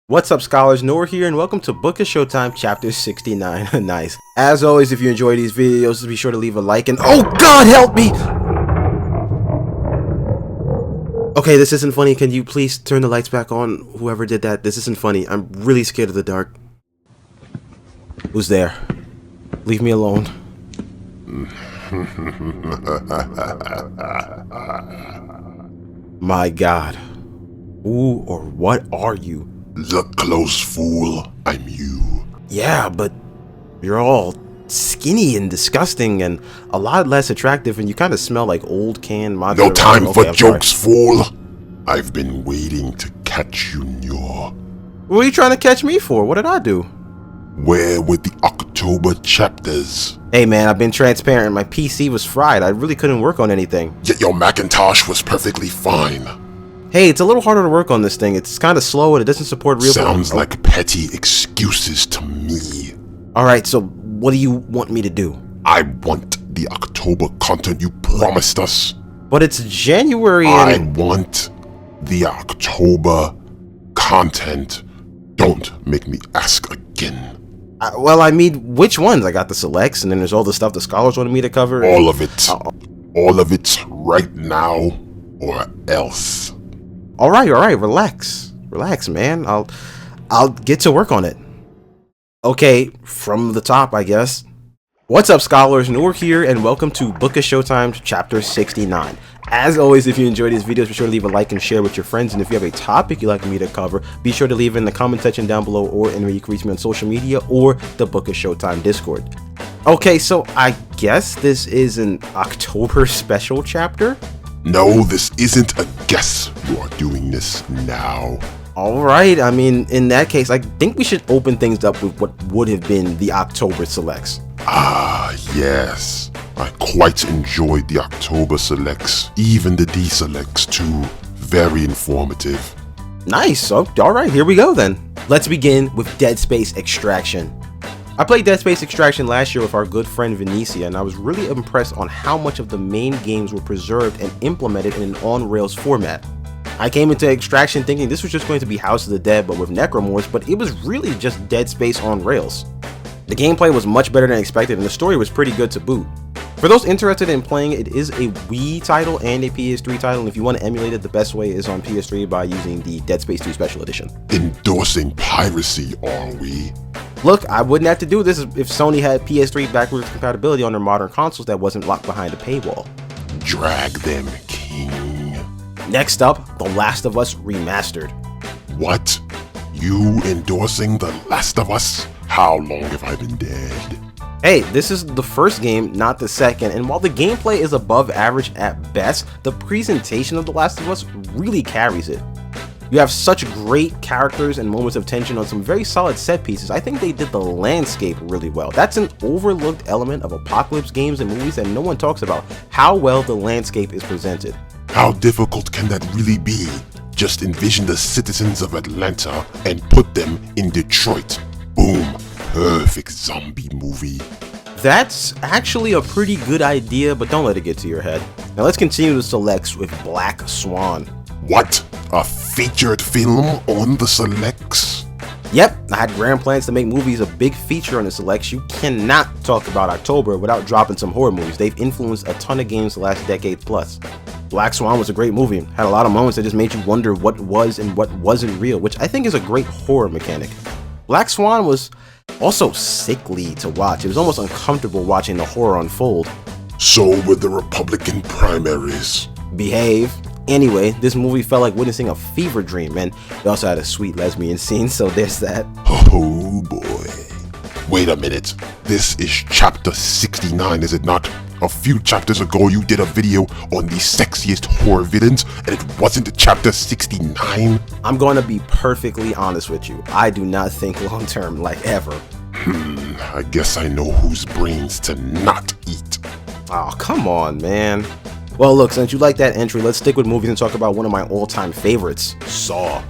What's up, scholars? Noor here, and welcome to Book of Showtime Chapter 69. Nice. As always, if you enjoy these videos, be sure to leave a like and— oh God, help me! Okay, this isn't funny. Can you please turn the lights back on? Whoever did that, this isn't funny. I'm really scared of the dark. Who's there? Leave me alone. My God. Who or what are you? Look close, fool. I'm you. Yeah, but you're all skinny and disgusting and a lot less attractive, and you kind of smell like old canned mozzarella. No time for I'm jokes, sorry. fool. I've been waiting to catch you, Noor. What are you trying to catch me for? What did I do? Where were the October chapters? Hey man, I've been transparent. My PC was fried. I really couldn't work on anything. Yet your Macintosh was perfectly fine. Hey, it's a little harder to work on this thing. It's kind of slow and it doesn't support real— Sounds like petty excuses to me. Alright, so what do you want me to do? I want the October content you promised us. But it's January I and— want the October content. Don't make me ask again. well, I mean, which ones? I got the selects, and then there's all the stuff the scholars wanted me to cover. All of it. All of it right now or else. Alright, relax. Relax, man. I'll get to work on it. Okay, from the top, I guess. What's up, scholars? Noor here, and welcome to Book of Showtime Chapter 69. As always, if you enjoy these videos, be sure to leave a like and share with your friends. And if you have a topic you'd like me to cover, be sure to leave it in the comment section down below, or anywhere you can reach me on social media or the Book of Showtime Discord. Okay, so I guess this is an October special chapter? No, this isn't a guess. You are doing this now. Alright, I mean, in that case, I think we should open things up with what would have been the October selects. Ah, yes. I quite enjoyed the October selects, even the deselects too. Very informative. Nice, so alright, here we go then. Let's begin with Dead Space Extraction. I played Dead Space Extraction last year with our good friend Venetia, and I was really impressed on how much of the main games were preserved and implemented in an on-rails format. I came into Extraction thinking this was just going to be House of the Dead but with necromorphs, but it was really just Dead Space on rails. The gameplay was much better than expected, and the story was pretty good to boot. For those interested in playing, it is a Wii title and a PS3 title, and if you want to emulate it, the best way is on PS3 by using the Dead Space 2 Special Edition. Endorsing piracy, are we? Look, I wouldn't have to do this if Sony had PS3 backwards compatibility on their modern consoles that wasn't locked behind a paywall. Drag them, king. Next up, The Last of Us Remastered. What? You endorsing The Last of Us? How long have I been dead? Hey, this is the first game, not the second, and while the gameplay is above average at best, the presentation of The Last of Us really carries it. You have such great characters and moments of tension on some very solid set pieces. I think they did the landscape really well. That's an overlooked element of apocalypse games and movies that no one talks about, how well the landscape is presented. How difficult can that really be? Just envision the citizens of Atlanta and put them in Detroit. Boom. Perfect zombie movie. That's actually a pretty good idea, but don't let it get to your head. Now let's continue the selects with Black Swan. What? A featured film on the selects? Yep, I had grand plans to make movies a big feature on the selects. You cannot talk about October without dropping some horror movies. They've influenced a ton of games the last decade plus. Black Swan was a great movie, had a lot of moments that just made you wonder what was and what wasn't real, which I think is a great horror mechanic. Black Swan was also sickly to watch. It was almost uncomfortable watching the horror unfold. So were the Republican primaries. Behave. Anyway, this movie felt like witnessing a fever dream, and it also had a sweet lesbian scene, so there's that. Oh boy. Wait a minute. This is chapter 69, is it not? A few chapters ago you did a video on the sexiest horror villains, and it wasn't chapter 69? I'm going to be perfectly honest with you. I do not think long term, like ever. I guess I know whose brains to not eat. Oh, come on, man. Well, look, since you like that entry, let's stick with movies and talk about one of my all-time favorites, Saw.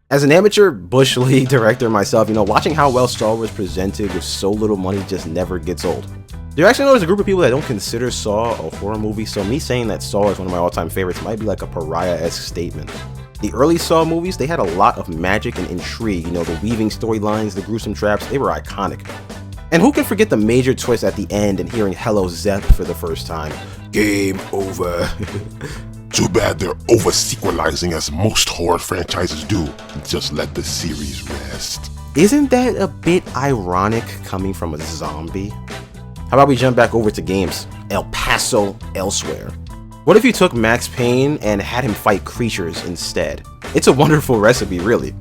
As an amateur Bush League director myself, watching how well Saw was presented with so little money just never gets old. There actually knows a group of people that don't consider Saw a horror movie, so me saying that Saw is one of my all-time favorites might be like a pariah-esque statement. The early Saw movies, they had a lot of magic and intrigue, the weaving storylines, the gruesome traps, they were iconic. And who can forget the major twist at the end and hearing Hello Zep for the first time? Game over. Too bad they're over-sequelizing as most horror franchises do. Just let the series rest. Isn't that a bit ironic coming from a zombie? How about we jump back over to games? El Paso Elsewhere. What if you took Max Payne and had him fight creatures instead? It's a wonderful recipe, really.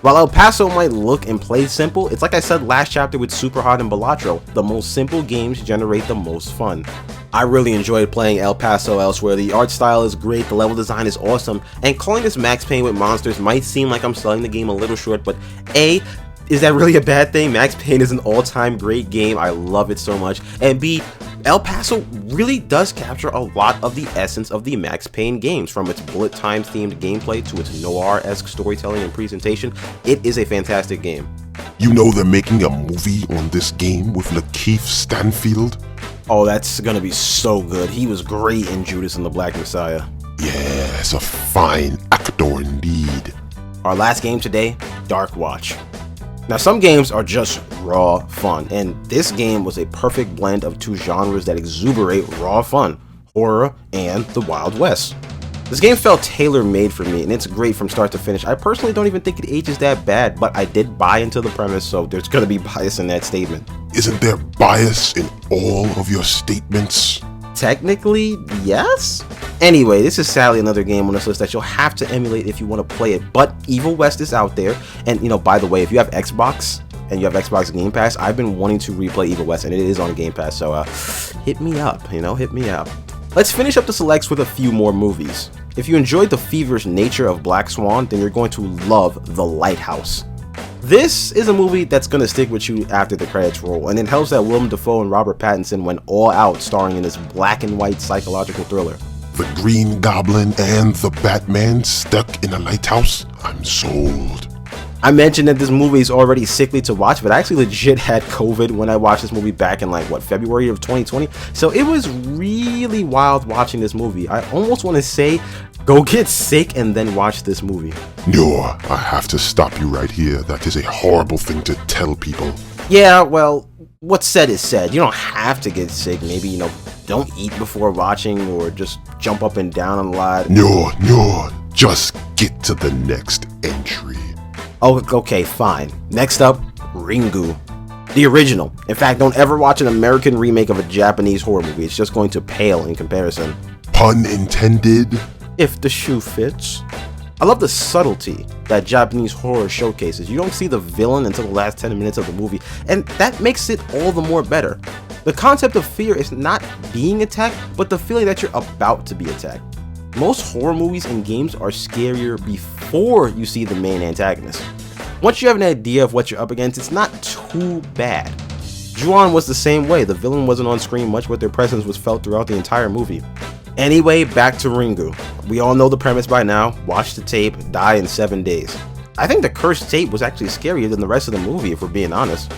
While El Paso might look and play simple, it's like I said last chapter with Superhot and Balatro, the most simple games generate the most fun. I really enjoyed playing El Paso Elsewhere. The art style is great, the level design is awesome, and calling this Max Payne with monsters might seem like I'm selling the game a little short, but A, is that really a bad thing? Max Payne is an all-time great game, I love it so much, and B, El Paso really does capture a lot of the essence of the Max Payne games, from its bullet time themed gameplay to its noir-esque storytelling and presentation. It is a fantastic game. You know they're making a movie on this game with Lakeith Stanfield? Oh, that's gonna be so good. He was great in Judas and the Black Messiah. Yes, a fine actor indeed. Our last game today, Dark Watch. Now, some games are just raw fun, and this game was a perfect blend of two genres that exuberate raw fun, horror and the Wild West. This game felt tailor-made for me, and it's great from start to finish. I personally don't even think it ages that bad, but I did buy into the premise, so there's gonna be bias in that statement. Isn't there bias in all of your statements? Technically, yes. Anyway, this is sadly another game on this list that you'll have to emulate if you want to play it, but Evil West is out there, and by the way, if you have Xbox and you have Xbox Game Pass, I've been wanting to replay Evil West, and it is on Game Pass, so hit me up, hit me up. Let's finish up the selects with a few more movies. If you enjoyed the feverish nature of Black Swan, then you're going to love The Lighthouse. This is a movie that's going to stick with you after the credits roll, and it helps that Willem Dafoe and Robert Pattinson went all out starring in this black and white psychological thriller. The Green Goblin and the Batman stuck in a lighthouse? I'm sold. I mentioned that this movie is already sickly to watch, but I actually legit had COVID when I watched this movie back in February of 2020. So it was really wild watching this movie. I almost want to say, go get sick and then watch this movie. No, I have to stop you right here. That is a horrible thing to tell people. Yeah, well, what's said is said. You don't have to get sick. Maybe, don't eat before watching or just jump up and down a lot. No, just get to the next entry. Oh, okay, fine. Next up, Ringu. The original. In fact, don't ever watch an American remake of a Japanese horror movie. It's just going to pale in comparison. Pun intended. If the shoe fits. I love the subtlety that Japanese horror showcases. You don't see the villain until the last 10 minutes of the movie, and that makes it all the more better. The concept of fear is not being attacked, but the feeling that you're about to be attacked. Most horror movies and games are scarier before you see the main antagonist. Once you have an idea of what you're up against, it's not too bad. Ju-on was the same way. The villain wasn't on screen much, but their presence was felt throughout the entire movie. Anyway, back to Ringu. We all know the premise by now. Watch the tape, die in 7 days. I think the cursed tape was actually scarier than the rest of the movie, if we're being honest.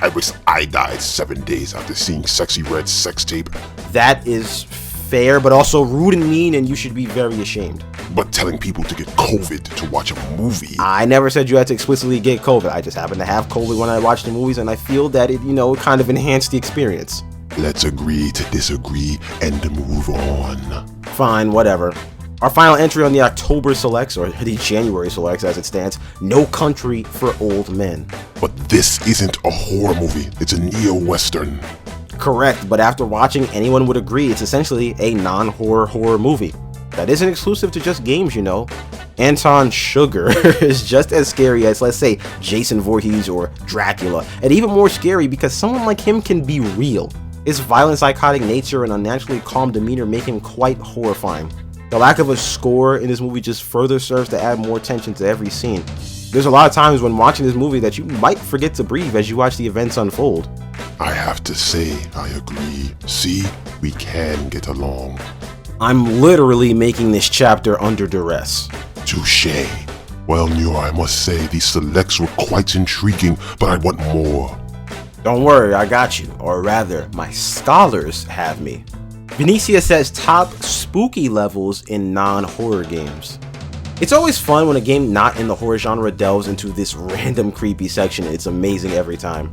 I wish I died 7 days after seeing Sexy Red sex tape. That is fair, but also rude and mean, and you should be very ashamed. But telling people to get COVID to watch a movie... I never said you had to explicitly get COVID. I just happened to have COVID when I watched the movies, and I feel that it, kind of enhanced the experience. Let's agree to disagree and move on. Fine, whatever. Our final entry on the October selects, or the January selects as it stands, No Country for Old Men. But this isn't a horror movie, it's a neo-western. Correct, but after watching, anyone would agree it's essentially a non-horror horror movie. That isn't exclusive to just games, Anton Sugar is just as scary as, let's say, Jason Voorhees or Dracula, and even more scary because someone like him can be real. His violent, psychotic nature and unnaturally calm demeanor make him quite horrifying. The lack of a score in this movie just further serves to add more tension to every scene. There's a lot of times when watching this movie that you might forget to breathe as you watch the events unfold. I have to say, I agree. See, we can get along. I'm literally making this chapter under duress. Touché. Well, Neo, I must say, these selects were quite intriguing, but I want more. Don't worry, I got you. Or rather, my scholars have me. Benicia says top spooky levels in non-horror games. It's always fun when a game not in the horror genre delves into this random creepy section. It's amazing every time.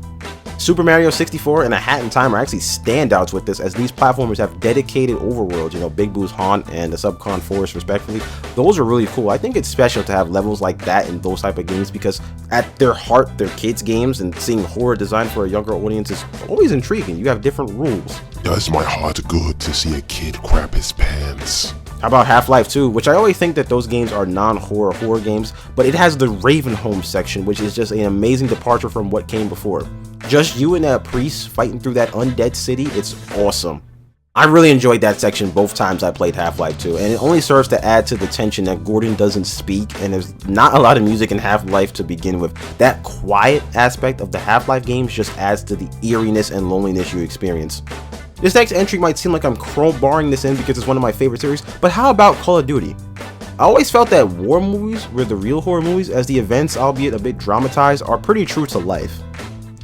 Super Mario 64 and A Hat in Time are actually standouts with this, as these platformers have dedicated overworlds, Big Boo's Haunt and the Subcon Forest respectively. Those are really cool. I think it's special to have levels like that in those type of games because at their heart, they're kids games, and seeing horror designed for a younger audience is always intriguing. You have different rules. Does my heart good to see a kid crap his pants. How about Half-Life 2, which I always think that those games are non-horror horror games, but it has the Ravenholm section, which is just an amazing departure from what came before. Just you and that priest fighting through that undead city, it's awesome. I really enjoyed that section both times I played Half-Life 2, and it only serves to add to the tension that Gordon doesn't speak, and there's not a lot of music in Half-Life to begin with. That quiet aspect of the Half-Life games just adds to the eeriness and loneliness you experience. This next entry might seem like I'm crowbarring this in because it's one of my favorite series, but how about Call of Duty? I always felt that war movies were the real horror movies, as the events, albeit a bit dramatized, are pretty true to life.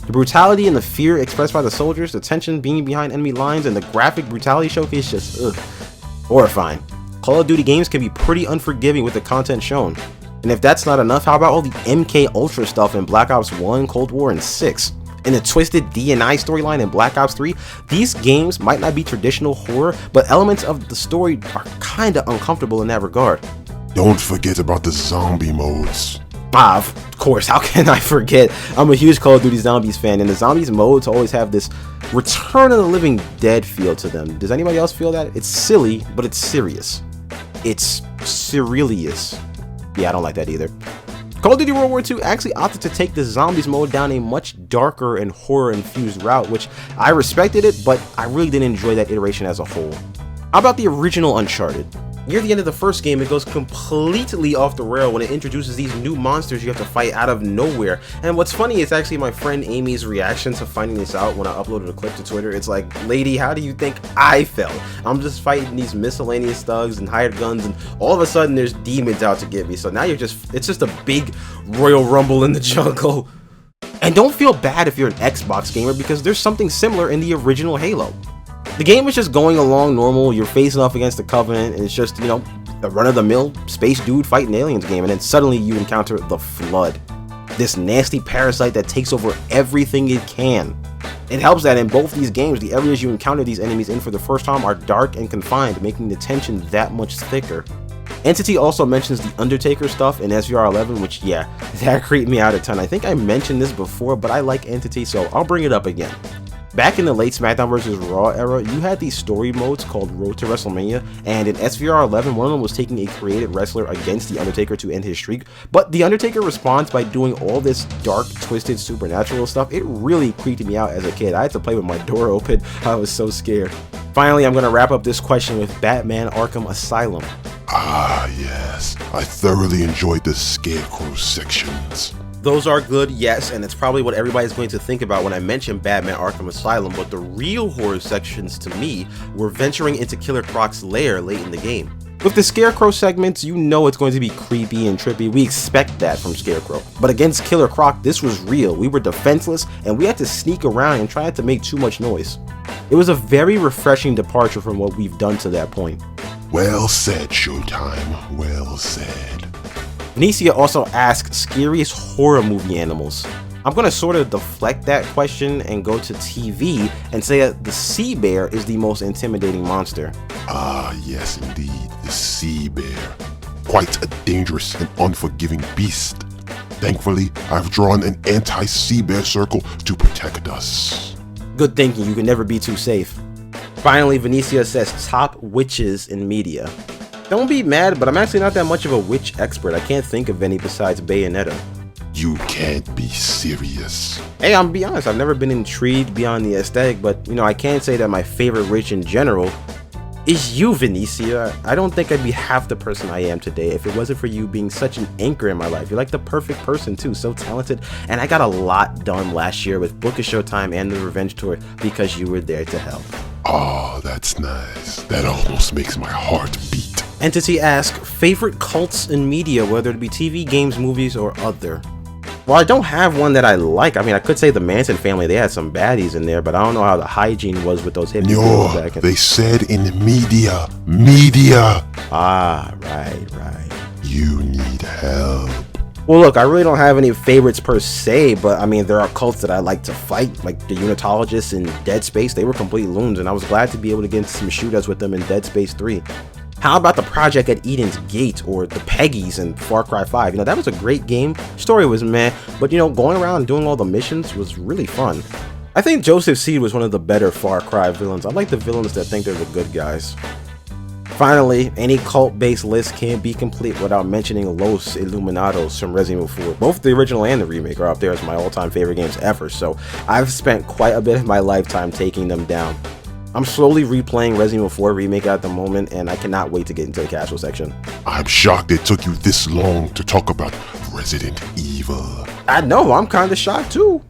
The brutality and the fear expressed by the soldiers, the tension being behind enemy lines, and the graphic brutality showcase just horrifying. Call of Duty games can be pretty unforgiving with the content shown. And if that's not enough, how about all the MK Ultra stuff in Black Ops 1, Cold War, and 6? In the twisted D&I storyline in Black Ops 3, these games might not be traditional horror, but elements of the story are kinda uncomfortable in that regard. Don't forget about the zombie modes. Of course, how can I forget? I'm a huge Call of Duty Zombies fan, and the Zombies modes always have this Return of the Living Dead feel to them. Does anybody else feel that? It's silly, but it's serious. It's Cerealious. Yeah, I don't like that either. Call of Duty World War II actually opted to take the Zombies mode down a much darker and horror-infused route, which I respected it, but I really didn't enjoy that iteration as a whole. How about the original Uncharted? Near the end of the first game, it goes completely off the rail when it introduces these new monsters you have to fight out of nowhere. And what's funny is actually my friend Amy's reaction to finding this out when I uploaded a clip to Twitter. It's like, lady, how do you think I felt? I'm just fighting these miscellaneous thugs and hired guns, and all of a sudden there's demons out to get me. So now it's just a big Royal Rumble in the jungle. And don't feel bad if you're an Xbox gamer, because there's something similar in the original Halo. The game is just going along normal, you're facing off against the Covenant, and it's just, a run-of-the-mill space dude fighting aliens game, and then suddenly you encounter the Flood. This nasty parasite that takes over everything it can. It helps that in both these games, the areas you encounter these enemies in for the first time are dark and confined, making the tension that much thicker. Entity also mentions the Undertaker stuff in SVR 11, which, yeah, that creeped me out a ton. I think I mentioned this before, but I like Entity, so I'll bring it up again. Back in the late SmackDown vs. Raw era, you had these story modes called Road to WrestleMania, and in SVR 11, one of them was taking a created wrestler against The Undertaker to end his streak, but The Undertaker responds by doing all this dark, twisted, supernatural stuff. It really creeped me out as a kid. I had to play with my door open. I was so scared. Finally, I'm going to wrap up this question with Batman Arkham Asylum. Ah, yes. I thoroughly enjoyed the Scarecrow sections. Those are good, yes, and it's probably what everybody's going to think about when I mention Batman Arkham Asylum, but the real horror sections to me were venturing into Killer Croc's lair late in the game. With the Scarecrow segments, you know it's going to be creepy and trippy. We expect that from Scarecrow. But against Killer Croc, this was real. We were defenseless, and we had to sneak around and try not to make too much noise. It was a very refreshing departure from what we've done to that point. Well said, Showtime. Well said. Venetia also asks scariest horror movie animals. I'm going to sort of deflect that question and go to TV and say that the sea bear is the most intimidating monster. Ah, yes indeed, the sea bear. Quite a dangerous and unforgiving beast. Thankfully, I've drawn an anti-sea bear circle to protect us. Good thinking, you can never be too safe. Finally, Venetia says top witches in media. Don't be mad, but I'm actually not that much of a witch expert. I can't think of any besides Bayonetta. You can't be serious. Hey, I'm be honest, I've never been intrigued beyond the aesthetic, but I can't say that my favorite witch in general is you, Venetia. I don't think I'd be half the person I am today if it wasn't for you being such an anchor in my life. You're like the perfect person too, so talented, and I got a lot done last year with Book of Showtime and the Revenge Tour because you were there to help. Oh, that's nice. That almost makes my heart beat. Entity asks, favorite cults in media, whether it be TV, games, movies, or other. Well, I don't have one that I like. I mean, I could say the Manson family, they had some baddies in there, but I don't know how the hygiene was with those hippies. No, back in... they said in media. Media. Ah, right. You knew. help. Well, look, I really don't have any favorites per se, but I mean, there are cults that I like to fight, like the Unitologists in Dead Space. They were complete loons, and I was glad to be able to get into some shootouts with them in Dead Space 3. How about the Project at Eden's Gate, or the Peggies in Far Cry 5? You know, that was a great game. Story was meh, but you know, going around and doing all the missions was really fun. I think Joseph Seed was one of the better Far Cry villains. I like the villains that think they're the good guys. Finally, any cult-based list can't be complete without mentioning Los Illuminados from Resident Evil 4. Both the original and the remake are up there as my all-time favorite games ever, so I've spent quite a bit of my lifetime taking them down. I'm slowly replaying Resident Evil 4 remake at the moment, and I cannot wait to get into the casual section. I'm shocked it took you this long to talk about Resident Evil. I know, I'm kinda shocked too.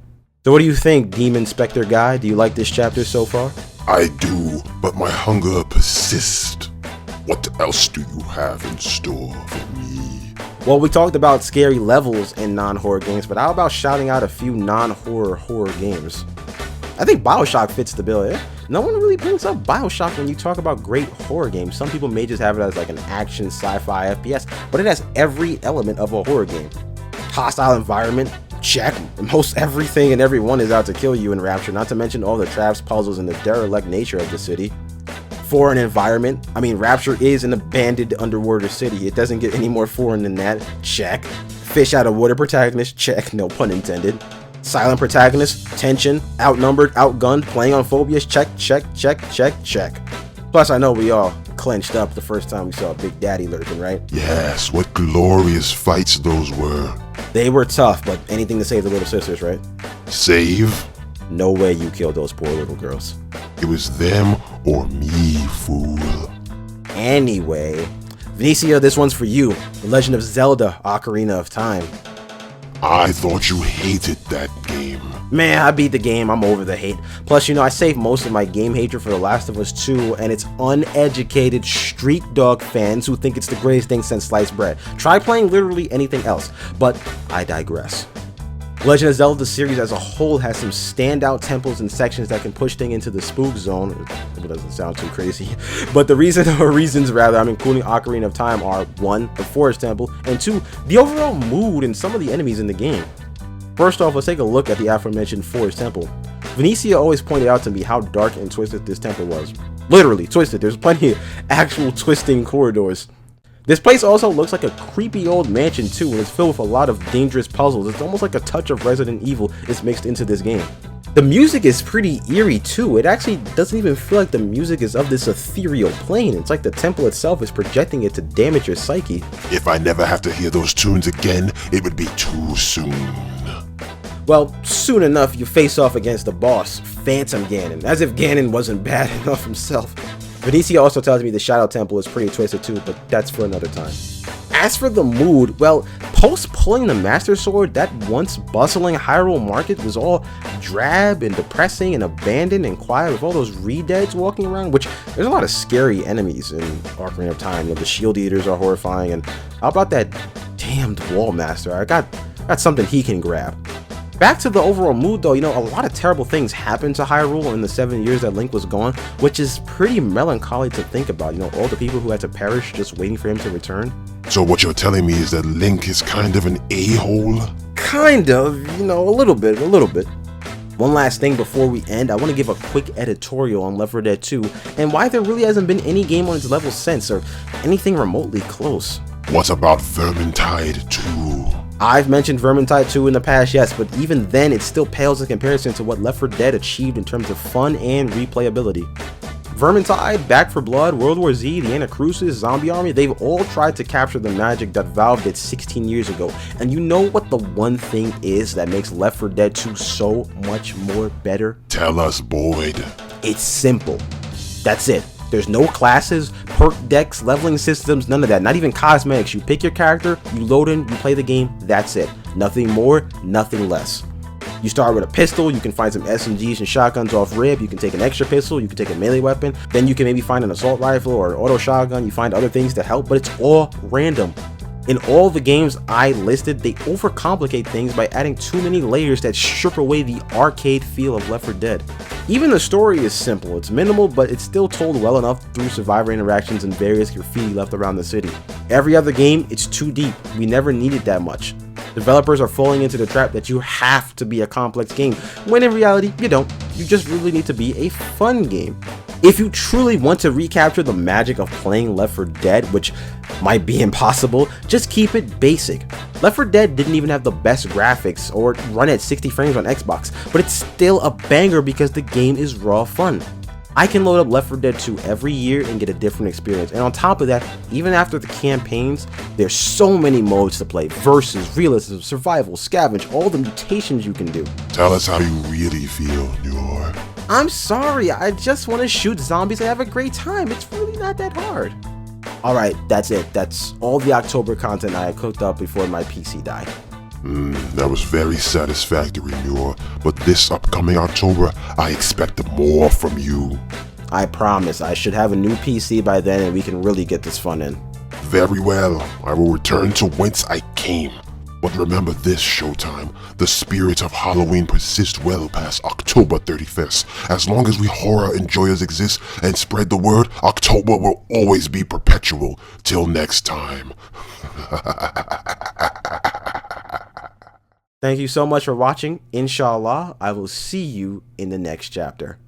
So what do you think, Demon Spectre Guy? Do you like this chapter so far? I do, but my hunger persists. What else do you have in store for me? Well, we talked about scary levels in non-horror games, but how about shouting out a few non-horror horror games? I think BioShock fits the bill. No one really brings up BioShock when you talk about great horror games. Some people may just have it as like an action sci-fi FPS, but it has every element of a horror game. Hostile environment, check. Most everything and everyone is out to kill you in Rapture, not to mention all the traps, puzzles, and the derelict nature of the city. Foreign environment, I mean, Rapture is an abandoned underwater city. It doesn't get any more foreign than that, check. Fish out of water protagonist, check, no pun intended. Silent protagonist, tension, outnumbered, outgunned, playing on phobias, check, check, check, check, check. Plus, I know we all clenched up the first time we saw Big Daddy lurking, right? Yes, what glorious fights those were. They were tough, but anything to save the little sisters, right? Save? No way you killed those poor little girls. It was them or me, fool. Anyway, Venetia, this one's for you. The Legend of Zelda: Ocarina of Time. I thought you hated that game. Man, I beat the game, I'm over the hate. Plus, you know, I saved most of my game hatred for The Last of Us 2, and it's uneducated street dog fans who think it's the greatest thing since sliced bread. Try playing literally anything else, but I digress. Legend of Zelda series as a whole has some standout temples and sections that can push things into the spook zone. It doesn't sound too crazy, but the reasons I'm including Ocarina of Time are 1, the Forest Temple, and 2, the overall mood and some of the enemies in the game. First off, let's take a look at the aforementioned Forest Temple. Venetia always pointed out to me how dark and twisted this temple was. Literally twisted, there's plenty of actual twisting corridors. This place also looks like a creepy old mansion too, and it's filled with a lot of dangerous puzzles. It's almost like a touch of Resident Evil is mixed into this game. The music is pretty eerie too. It actually doesn't even feel like the music is of this ethereal plane. It's like the temple itself is projecting it to damage your psyche. If I never have to hear those tunes again, it would be too soon. Well, soon enough you face off against the boss, Phantom Ganon, as if Ganon wasn't bad enough himself. Venetia also tells me the Shadow Temple is pretty twisted too, but that's for another time. As for the mood, well, post pulling the Master Sword, that once bustling Hyrule market was all drab and depressing and abandoned and quiet with all those re-deads walking around, which there's a lot of scary enemies in Ocarina of Time. You know, the Shield Eaters are horrifying, and how about that damned Wall Master? I got something he can grab. Back to the overall mood though, you know, a lot of terrible things happened to Hyrule in the 7 years that Link was gone, which is pretty melancholy to think about. You know, all the people who had to perish just waiting for him to return. So what you're telling me is that Link is kind of an a-hole? Kind of, you know, a little bit. One last thing before we end, I want to give a quick editorial on Left 4 Dead 2 and why there really hasn't been any game on its level since, or anything remotely close. What about Vermintide 2? I've mentioned Vermintide 2 in the past, yes, but even then it still pales in comparison to what Left 4 Dead achieved in terms of fun and replayability. Vermintide, Back 4 Blood, World War Z, the Anacrusis, Zombie Army, they've all tried to capture the magic that Valve did 16 years ago. And you know what the one thing is that makes Left 4 Dead 2 so much more better? Tell us, Boyd. It's simple. That's it. There's no classes, perk decks, leveling systems, none of that. Not even cosmetics. You pick your character, you load in, you play the game, that's it. Nothing more, nothing less. You start with a pistol, you can find some SMGs and shotguns off rib, you can take an extra pistol, you can take a melee weapon, then you can maybe find an assault rifle or an auto shotgun, you find other things to help, but it's all random. In all the games I listed, they overcomplicate things by adding too many layers that strip away the arcade feel of Left 4 Dead. Even the story is simple, it's minimal, but it's still told well enough through survivor interactions and various graffiti left around the city. Every other game, it's too deep, we never needed that much. Developers are falling into the trap that you have to be a complex game, when in reality, you don't. You just really need to be a fun game. If you truly want to recapture the magic of playing Left 4 Dead, which might be impossible, just keep it basic. Left 4 Dead didn't even have the best graphics or run at 60 frames on Xbox, but it's still a banger because the game is raw fun. I can load up Left 4 Dead 2 every year and get a different experience, and on top of that, even after the campaigns, there's so many modes to play: versus, realism, survival, scavenge, all the mutations you can do. Tell us how you really feel, Noor. I'm sorry, I just want to shoot zombies and have a great time. It's really not that hard. Alright, that's it. That's all the October content I had cooked up before my PC died. That was very satisfactory, Noor. But this upcoming October, I expect more from you. I promise, I should have a new PC by then and we can really get this fun in. Very well, I will return to whence I came. But remember this, Showtime, the spirit of Halloween persists well past October 31st. As long as we horror enjoyers exist and spread the word, October will always be perpetual. Till next time. Thank you so much for watching. Inshallah, I will see you in the next chapter.